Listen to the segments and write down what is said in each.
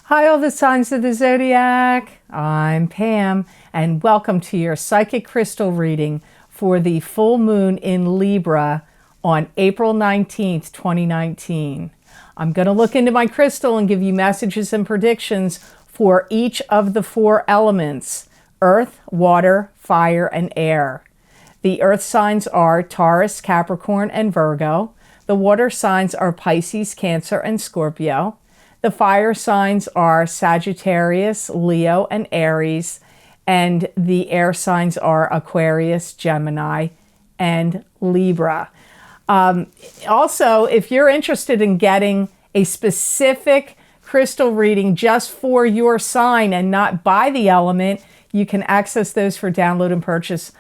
Hi, all the signs of the zodiac. I'm Pam, and welcome to your psychic crystal reading for the full moon in Libra on April 19th, 2019. I'm going to look into my crystal and give you messages and predictions for each of the four elements: earth, water, fire, and air. The earth signs are Taurus, Capricorn, and Virgo. The water signs are Pisces, Cancer, and Scorpio. The fire signs are Sagittarius, Leo, and Aries. And the air signs are Aquarius, Gemini, and Libra. Also, if you're interested in getting a specific crystal reading just for your sign and not by the element, you can access those for download and purchase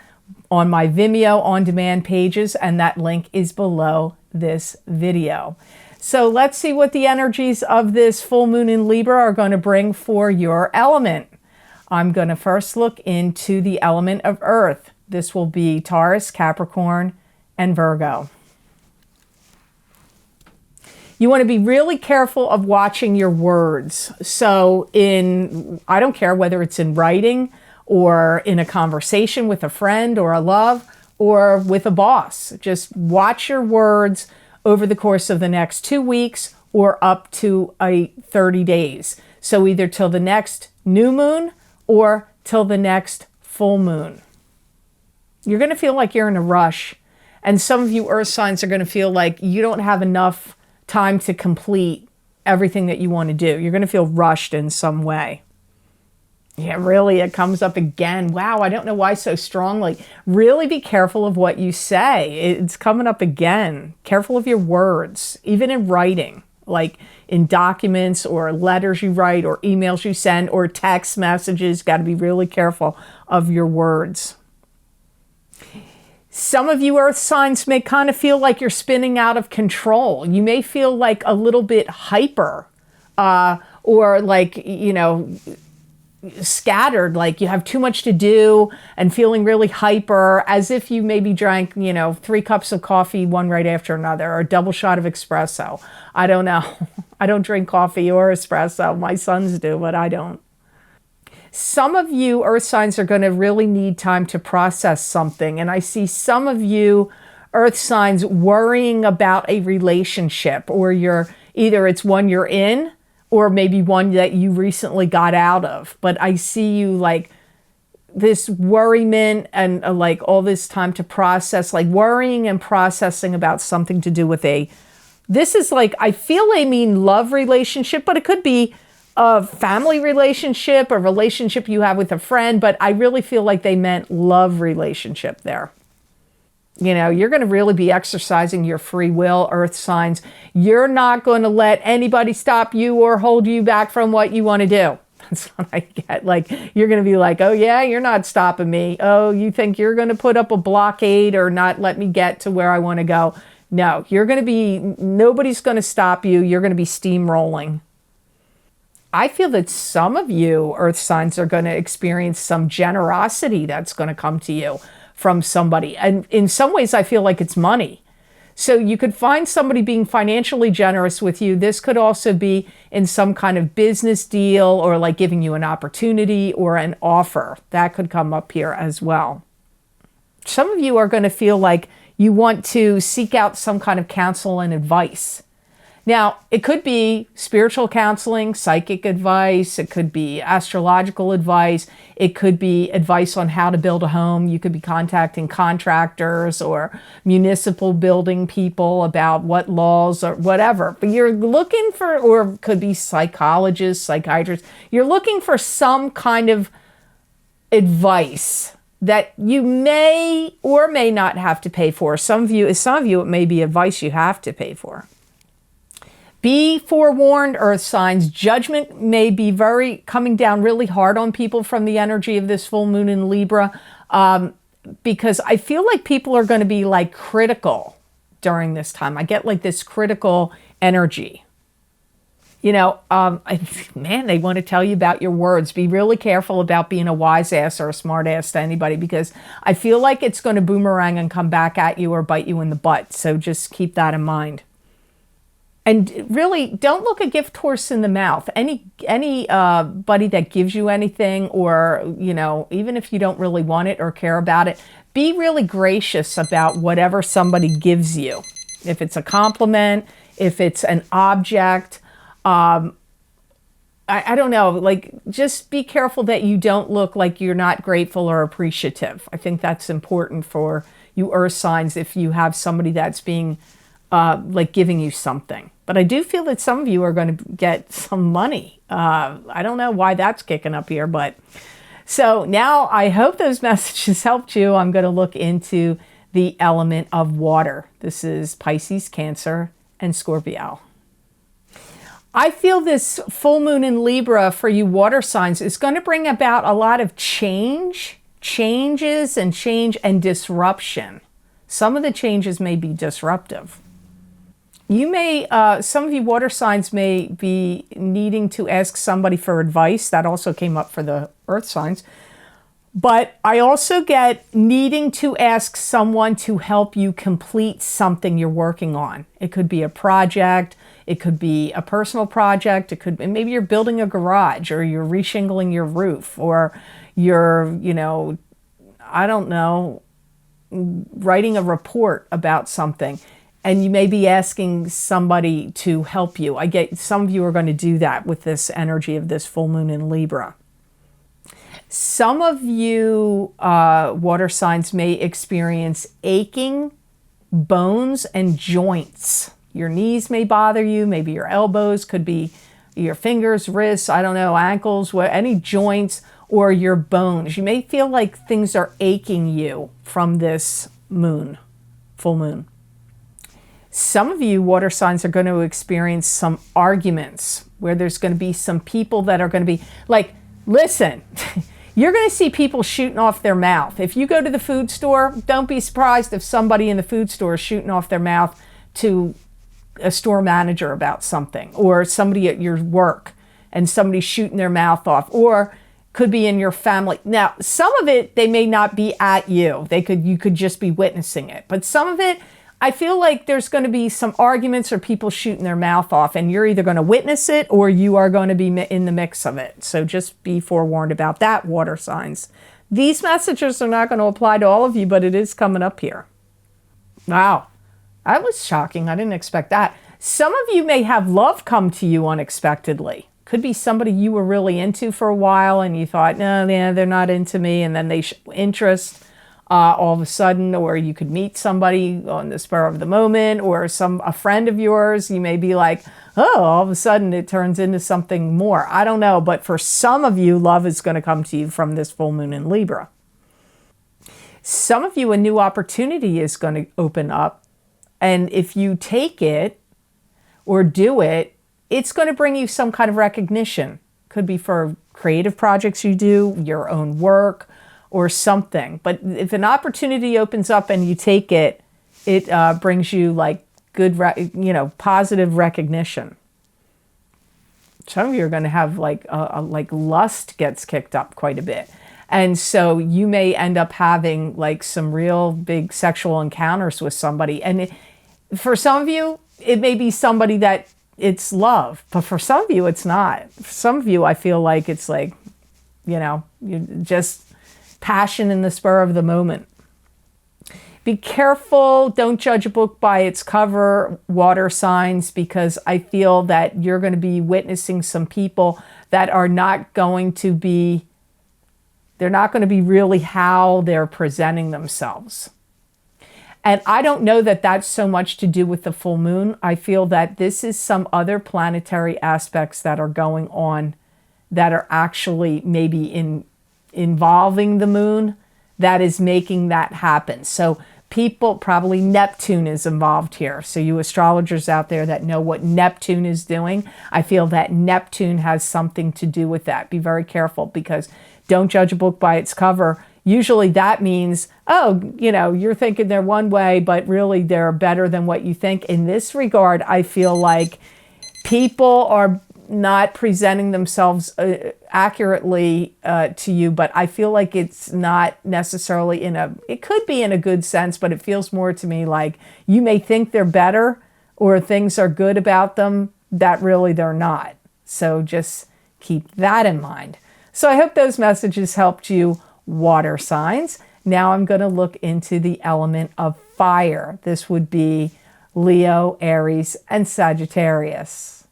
on my Vimeo on-demand pages, and that link is below this video. So let's see what the energies of this full moon in Libra are going to bring for your element. I'm going to first look into the element of earth. This will be Taurus, Capricorn, and Virgo. You want to be really careful of watching your words. So I don't care whether it's in writing or in a conversation with a friend or a love or with a boss. Just watch your words over the course of the next 2 weeks or up to 30 days. So either till the next new moon or till the next full moon. You're going to feel like you're in a rush. And some of you earth signs are going to feel like you don't have enough time to complete everything that you want to do. You're going to feel rushed in some way. Yeah, really, it comes up again. Wow, I don't know why so strongly. Really be careful of what you say. It's coming up again. Careful of your words, even in writing, like in documents or letters you write or emails you send or text messages. Got to be really careful of your words. Some of you earth signs may kind of feel like you're spinning out of control. You may feel like a little bit hyper or like, scattered, like you have too much to do and feeling really hyper, as if you maybe drank, 3 cups of coffee, one right after another, or a double shot of espresso. I don't know. I don't drink coffee or espresso. My sons do, but I don't. Some of you earth signs are going to really need time to process something. And I see some of you earth signs worrying about a relationship, or either it's one you're in or maybe one that you recently got out of. But I see you like this worriment and like all this time to process, like worrying and processing about something to do with this is like, I feel they mean love relationship, but it could be a family relationship, a relationship you have with a friend, but I really feel like they meant love relationship there. You're going to really be exercising your free will, earth signs. You're not going to let anybody stop you or hold you back from what you want to do. That's what I get. Like, you're going to be like, oh yeah, you're not stopping me. Oh, you think you're going to put up a blockade or not let me get to where I want to go? No, nobody's going to stop you. You're going to be steamrolling. I feel that some of you earth signs are going to experience some generosity that's going to come to you from somebody. And in some ways, I feel like it's money. So you could find somebody being financially generous with you. This could also be in some kind of business deal or like giving you an opportunity or an offer. That could come up here as well. Some of you are going to feel like you want to seek out some kind of counsel and advice. Now, it could be spiritual counseling, psychic advice. It could be astrological advice. It could be advice on how to build a home. You could be contacting contractors or municipal building people about what laws or whatever. But you're looking for, or it could be psychologists, psychiatrists. You're looking for some kind of advice that you may or may not have to pay for. Some of you, it may be advice you have to pay for. Be forewarned, earth signs. Judgment may be coming down really hard on people from the energy of this full moon in Libra, because I feel like people are going to be like critical during this time. I get like this critical energy. They want to tell you about your words. Be really careful about being a wise ass or a smart ass to anybody, because I feel like it's going to boomerang and come back at you or bite you in the butt. So just keep that in mind. And really, don't look a gift horse in the mouth. Anybody that gives you anything, or, even if you don't really want it or care about it, be really gracious about whatever somebody gives you. If it's a compliment, if it's an object, I don't know, like, just be careful that you don't look like you're not grateful or appreciative. I think that's important for you earth signs if you have somebody that's being like giving you something. But I do feel that some of you are going to get some money. I don't know why that's kicking up here, but so now I hope those messages helped you. I'm going to look into the element of water. This is Pisces, Cancer, and Scorpio. I feel this full moon in Libra for you water signs is going to bring about a lot of changes and disruption. Some of the changes may be disruptive. You may, some of you water signs may be needing to ask somebody for advice. That also came up for the earth signs. But I also get needing to ask someone to help you complete something you're working on. It could be a project. It could be a personal project. It could be, maybe you're building a garage, or you're reshingling your roof, or you're, I don't know, writing a report about something. And you may be asking somebody to help you. I get some of you are going to do that with this energy of this full moon in Libra. Some of you water signs may experience aching bones and joints. Your knees may bother you, maybe your elbows, could be your fingers, wrists, I don't know, ankles, any joints, or your bones. You may feel like things are aching you from this moon, full moon. Some of you water signs are going to experience some arguments where there's going to be some people that are going to be like, listen, you're going to see people shooting off their mouth. If you go to the food store, don't be surprised if somebody in the food store is shooting off their mouth to a store manager about something, or somebody at your work and somebody's shooting their mouth off, or could be in your family. Now, some of it, they may not be at you. You could just be witnessing it. But some of it, I feel like there's going to be some arguments or people shooting their mouth off, and you're either going to witness it or you are going to be in the mix of it. So just be forewarned about that, water signs. These messages are not going to apply to all of you, but it is coming up here. Wow, that was shocking. I didn't expect that. Some of you may have love come to you unexpectedly. Could be somebody you were really into for a while and you thought, no, they're not into me, and then they show interest. All of a sudden, or you could meet somebody on the spur of the moment, or a friend of yours, you may be like, oh, all of a sudden it turns into something more. I don't know, but for some of you, love is going to come to you from this full moon in Libra. Some of you, a new opportunity is going to open up, and if you take it or do it, it's going to bring you some kind of recognition. Could be for creative projects you do, your own work, or something. But if an opportunity opens up and you take it, it brings you like good, positive recognition. Some of you are going to have like lust gets kicked up quite a bit. And so you may end up having like some real big sexual encounters with somebody. And for some of you, it may be somebody that it's love, but for some of you, it's not. For some of you, I feel like it's like, you just passion in the spur of the moment. Be careful. Don't judge a book by its cover, water signs, because I feel that you're going to be witnessing some people that are not going to be, they're not going to be really how they're presenting themselves. And I don't know that that's so much to do with the full moon. I feel that this is some other planetary aspects that are going on that are actually maybe involving the moon that is making that happen. So people, probably Neptune is involved here. So you astrologers out there that know what Neptune is doing, I feel that Neptune has something to do with that. Be very careful, because don't judge a book by its cover. Usually that means, oh, you're thinking they're one way, but really they're better than what you think. In this regard, I feel like people are not presenting themselves accurately to you, but I feel like it's not necessarily it could be in a good sense, but it feels more to me like you may think they're better, or things are good about them that really they're not. So just keep that in mind. So I hope those messages helped you, water signs. Now I'm going to look into the element of fire. This would be Leo, Aries, and Sagittarius.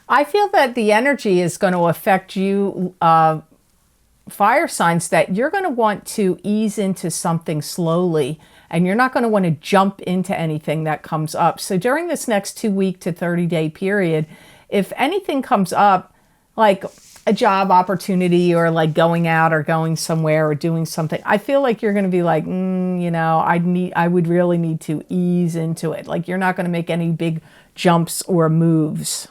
I feel that the energy is going to affect you, fire signs, that you're going to want to ease into something slowly, and you're not going to want to jump into anything that comes up. So during this next 2-week to 30-day period, if anything comes up, like a job opportunity or like going out or going somewhere or doing something, I feel like you're going to be like, you know, I would really need to ease into it. Like you're not going to make any big jumps or moves.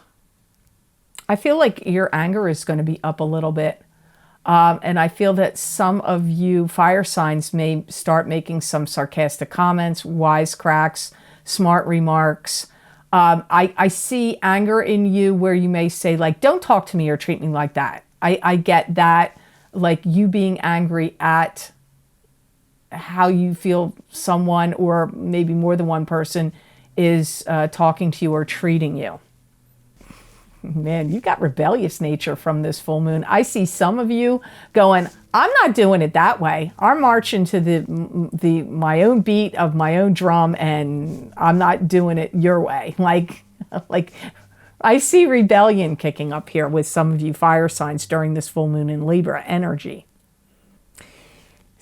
I feel like your anger is going to be up a little bit. And I feel that some of you fire signs may start making some sarcastic comments, wisecracks, smart remarks. I see anger in you where you may say, like, don't talk to me or treat me like that. I get that, like you being angry at how you feel someone, or maybe more than one person, is talking to you or treating you. Man, you got rebellious nature from this full moon. I see some of you going, I'm not doing it that way. I'm marching to my own beat of my own drum, and I'm not doing it your way. Like I see rebellion kicking up here with some of you fire signs during this full moon in Libra energy.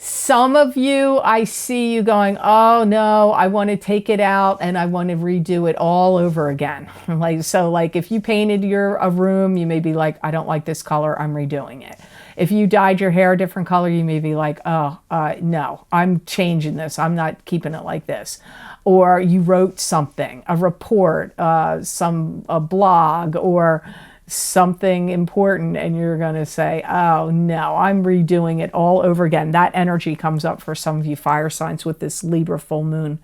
Some of you, I see you going, oh no, I want to take it out and I want to redo it all over again. Like if you painted a room, you may be like, I don't like this color, I'm redoing it. If you dyed your hair a different color, you may be like, oh, no, I'm changing this. I'm not keeping it like this. Or you wrote something, a report, a blog, or something important, and you're going to say, oh no, I'm redoing it all over again. That energy comes up for some of you fire signs with this Libra full moon.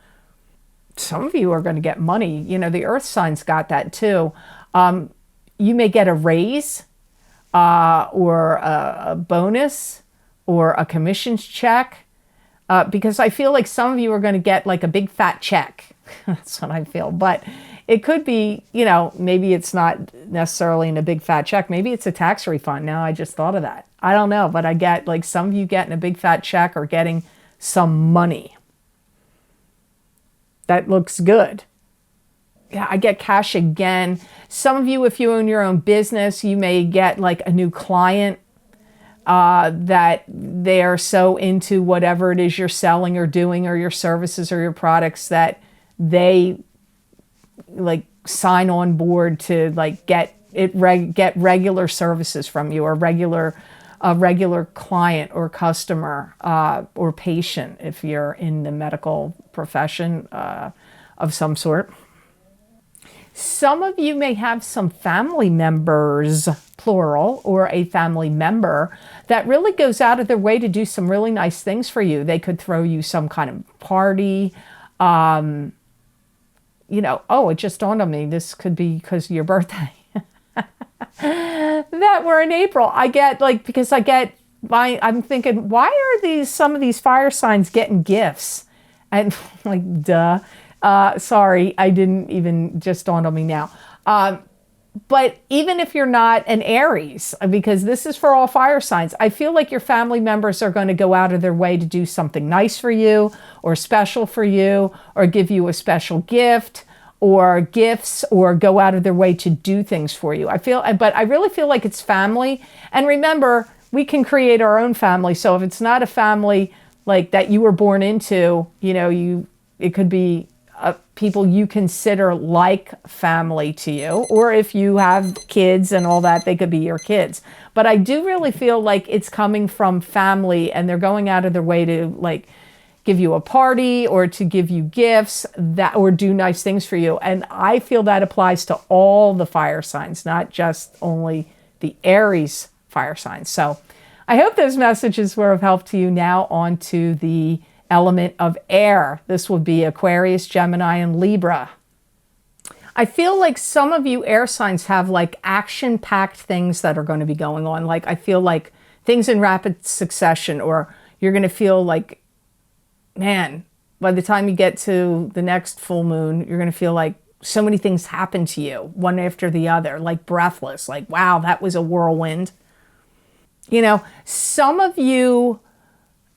Some of you are going to get money. You know, the earth signs got that too. You may get a raise, or a bonus, or a commissions check, because I feel like some of you are going to get like a big fat check. That's what I feel. But it could be, you know, maybe it's not necessarily in a big fat check. Maybe it's a tax refund. Now I just thought of that. I don't know, but I get like some of you getting a big fat check or getting some money. That looks good. Yeah, I get cash again. Some of you, if you own your own business, you may get like a new client that they are so into whatever it is you're selling or doing, or your services or your products, that they like sign on board to like get regular services from you, or a regular client or customer, or patient if you're in the medical profession of some sort. Some of you may have some family members, plural, or a family member that really goes out of their way to do some really nice things for you. They could throw you some kind of party. You know, oh, it just dawned on me, this could be because of your birthday. That we're in April. I get like, because I'm thinking, why are some of these fire signs getting gifts? And like, duh. Sorry, I didn't even, just dawned on me now. But even if you're not an Aries, because this is for all fire signs, I feel like your family members are going to go out of their way to do something nice for you, or special for you, or give you a special gift, or gifts, or go out of their way to do things for you. But I really feel like it's family. And remember, we can create our own family. So if it's not a family like that you were born into, you know, it could be people you consider like family to you, or if you have kids and all that, they could be your kids. But I do really feel like it's coming from family, and they're going out of their way to like give you a party, or to give you gifts, or do nice things for you. And I feel that applies to all the fire signs, not just only the Aries fire signs. So I hope those messages were of help to you. Now on to the element of air. This will be Aquarius, Gemini, and Libra. I feel like some of you air signs have like action-packed things that are going to be going on. Like I feel like things in rapid succession, or you're going to feel like, man, by the time you get to the next full moon, you're going to feel like So many things happen to you, one after the other, like breathless, like, wow, that was a whirlwind. You know, some of you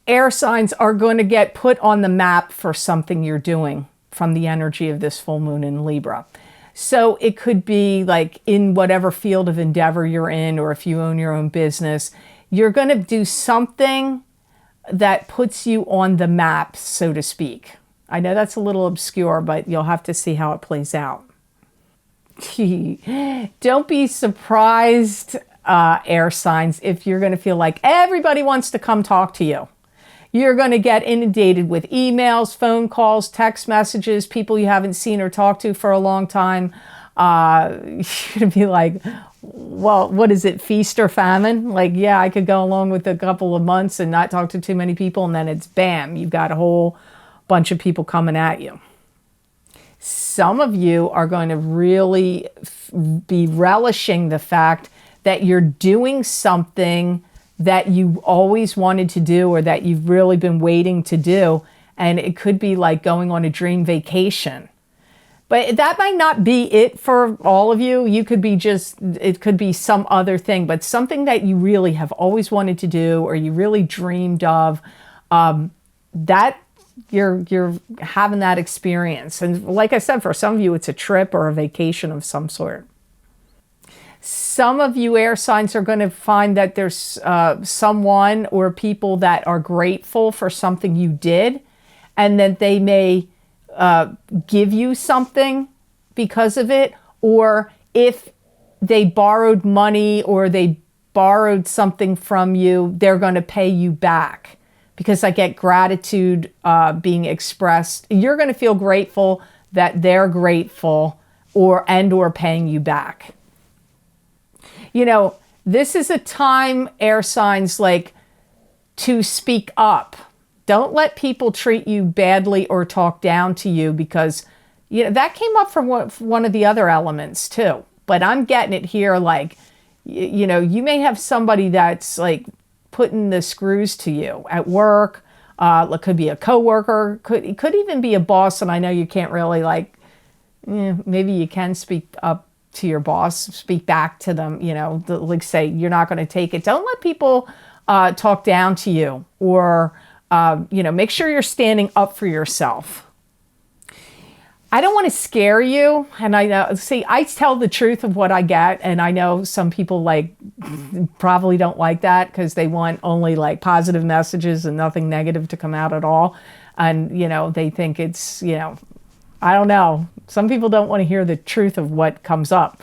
air signs are going to get put on the map for something you're doing from the energy of this full moon in Libra. So it could be like in whatever field of endeavor you're in, or if you own your own business, you're going to do something that puts you on the map, so to speak. I know that's a little obscure, but you'll have to see how it plays out. Don't be surprised, air signs, if you're going to feel like everybody wants to come talk to you. You're going to get inundated with emails, phone calls, text messages, people you haven't seen or talked to for a long time. You're going to be like, well, what is it, feast or famine? Like, yeah, I could go along with a couple of months and not talk to too many people, and then it's bam, you've got a whole bunch of people coming at you. Some of you are going to really be relishing the fact that you're doing something that you always wanted to do, or that you've really been waiting to do. And it could be like going on a dream vacation. But that might not be it for all of you. You could be it could be some other thing, but something that you really have always wanted to do, or you really dreamed of, that you're having that experience. And like I said, for some of you, it's a trip or a vacation of some sort. Some of you air signs are going to find that there's someone or people that are grateful for something you did, and that they may give you something because of it, or if they borrowed money or they borrowed something from you, they're going to pay you back, because I get gratitude being expressed. You're going to feel grateful that they're grateful, or paying you back. You know, this is a time, air signs, like, to speak up. Don't let people treat you badly or talk down to you, because, you know, that came up from one of the other elements too. But I'm getting it here, like, you know, you may have somebody that's like putting the screws to you at work. It could be a coworker, it could even be a boss. And I know you can't really, like, maybe you can speak up to your boss, speak back to them, you know, like, say you're not going to take it. Don't let people talk down to you, or, you know, make sure you're standing up for yourself. I don't want to scare you. And I know, see, I tell the truth of what I get. And I know some people like probably don't like that, because they want only like positive messages and nothing negative to come out at all. And, you know, they think it's, you know, I don't know. Some people don't want to hear the truth of what comes up.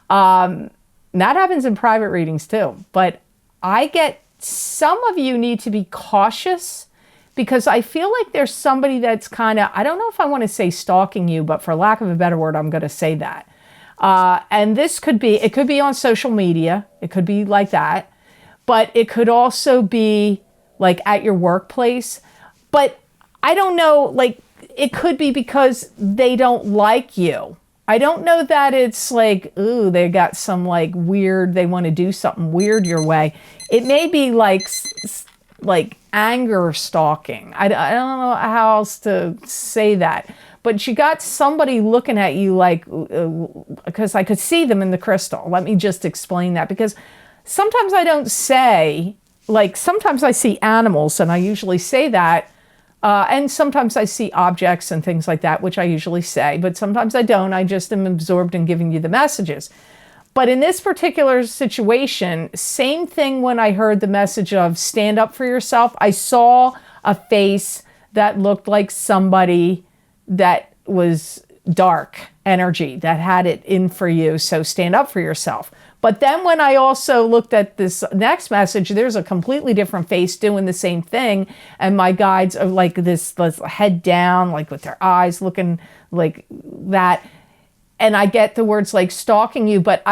That happens in private readings too. But I get, some of you need to be cautious, because I feel like there's somebody that's kind of, I don't know if I want to say stalking you, but for lack of a better word, I'm going to say that. And this could be, it could be on social media. It could be like that. But it could also be like at your workplace. But I don't know, like, it could be because they don't like you. I don't know that it's like, ooh, they got some like weird, they want to do something weird your way. It may be like anger stalking. I don't know how else to say that. But you got somebody looking at you like, because I could see them in the crystal. Let me just explain that. Because sometimes I don't say, like, sometimes I see animals, and I usually say that. And sometimes I see objects and things like that, which I usually say, but sometimes I don't. I just am absorbed in giving you the messages. But in this particular situation, same thing when I heard the message of stand up for yourself. I saw a face that looked like somebody that was dark energy, that had it in for you. So stand up for yourself. But then when I also looked at this next message, there's a completely different face doing the same thing. And my guides are like this head down, like with their eyes looking like that. And I get the words like stalking you, but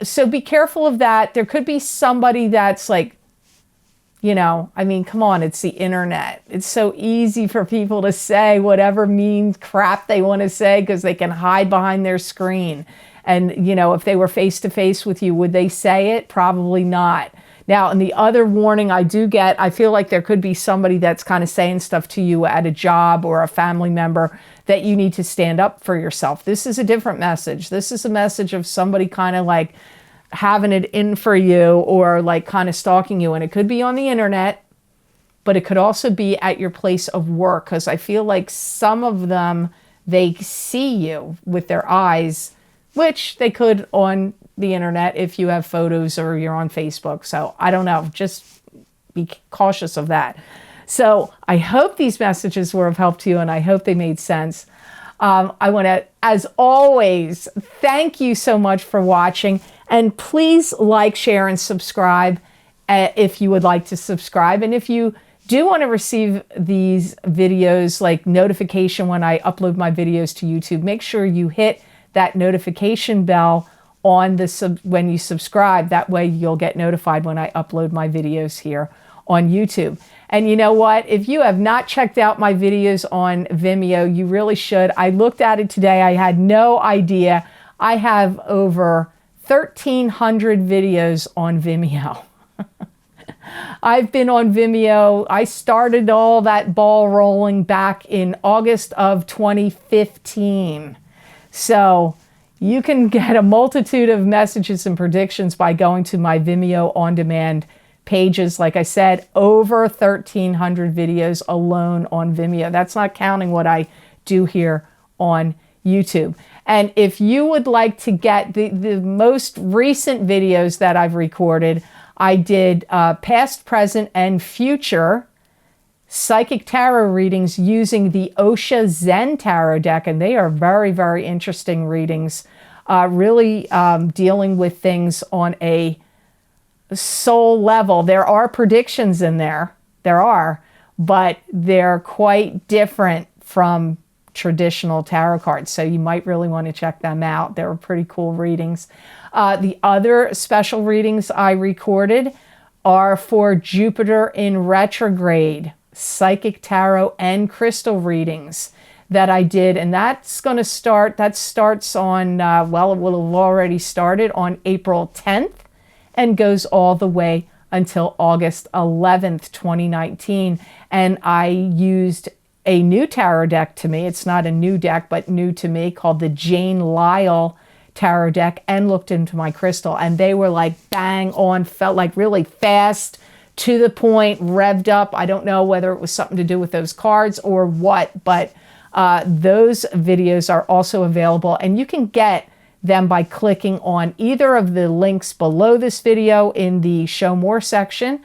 so be careful of that. There could be somebody that's like, you know, I mean, come on, it's the internet. It's so easy for people to say whatever mean crap they want to say, because they can hide behind their screen. And, you know, if they were face to face with you, would they say it? Probably not. Now, and the other warning I do get, I feel like there could be somebody that's kind of saying stuff to you at a job or a family member that you need to stand up for yourself. This is a different message. This is a message of somebody kind of like having it in for you or like kind of stalking you. And it could be on the internet, but it could also be at your place of work, because I feel like some of them, they see you with their eyes, which they could on the internet if you have photos or you're on Facebook. So I don't know, just be cautious of that. So I hope these messages were of help to you, and I hope they made sense. I want to, as always, thank you so much for watching, and please like, share, and subscribe if you would like to subscribe. And if you do want to receive these videos, like notification when I upload my videos to YouTube, make sure you hit that notification bell on the when you subscribe. That way you'll get notified when I upload my videos here on YouTube. And you know what? If you have not checked out my videos on Vimeo, you really should. I looked at it today. I had no idea. I have over 1,300 videos on Vimeo. I've been on Vimeo. I started all that ball rolling back in August of 2015. So you can get a multitude of messages and predictions by going to my Vimeo on-demand pages. Like I said, over 1,300 videos alone on Vimeo. That's not counting what I do here on YouTube. And if you would like to get the most recent videos that I've recorded, I did past, present, and future psychic tarot readings using the Osha Zen Tarot deck, and they are very, very interesting readings, really dealing with things on a soul level. There are predictions in there, but they're quite different from traditional tarot cards, so you might really want to check them out. They were pretty cool readings. The other special readings I recorded are for Jupiter in retrograde, psychic tarot and crystal readings that I did, and that's going to start, that starts on, well, it will have already started on April 10th and goes all the way until August 11th, 2019. And I used a new tarot deck to me. It's not a new deck, but new to me, called the Jane Lyle tarot deck, and looked into my crystal, and they were like bang on, felt like really fast, to the point, revved up. I don't know whether it was something to do with those cards or what, but those videos are also available, and you can get them by clicking on either of the links below this video in the Show More section,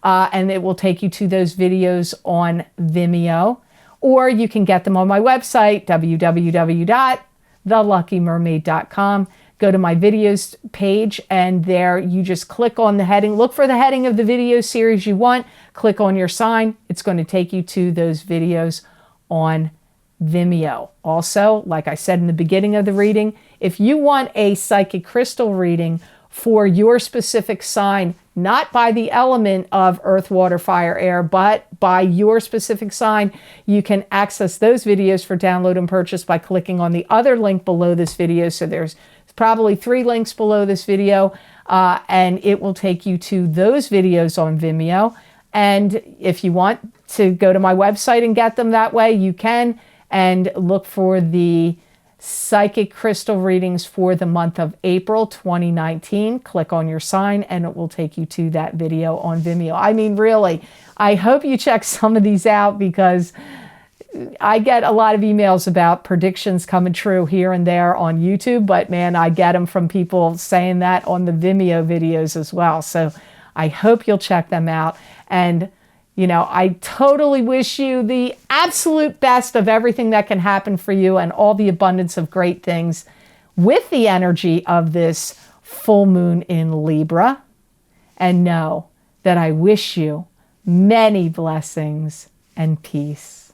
and it will take you to those videos on Vimeo, or you can get them on my website, www.theluckymermaid.com. Go to my videos page, and there you just click on the heading. Look for the heading of the video series you want. Click on your sign. It's going to take you to those videos on Vimeo. Also, like I said in the beginning of the reading, if you want a psychic crystal reading for your specific sign, not by the element of earth, water, fire, air, but by your specific sign, you can access those videos for download and purchase by clicking on the other link below this video. So there's probably 3 links below this video, and it will take you to those videos on Vimeo. And if you want to go to my website and get them that way, you can, and look for the psychic crystal readings for the month of April 2019. Click on your sign and it will take you to that video on Vimeo. I mean, really, I hope you check some of these out, because I get a lot of emails about predictions coming true here and there on YouTube, but man, I get them from people saying that on the Vimeo videos as well. So I hope you'll check them out. And you know, I totally wish you the absolute best of everything that can happen for you, and all the abundance of great things with the energy of this full moon in Libra. And know that I wish you many blessings and peace.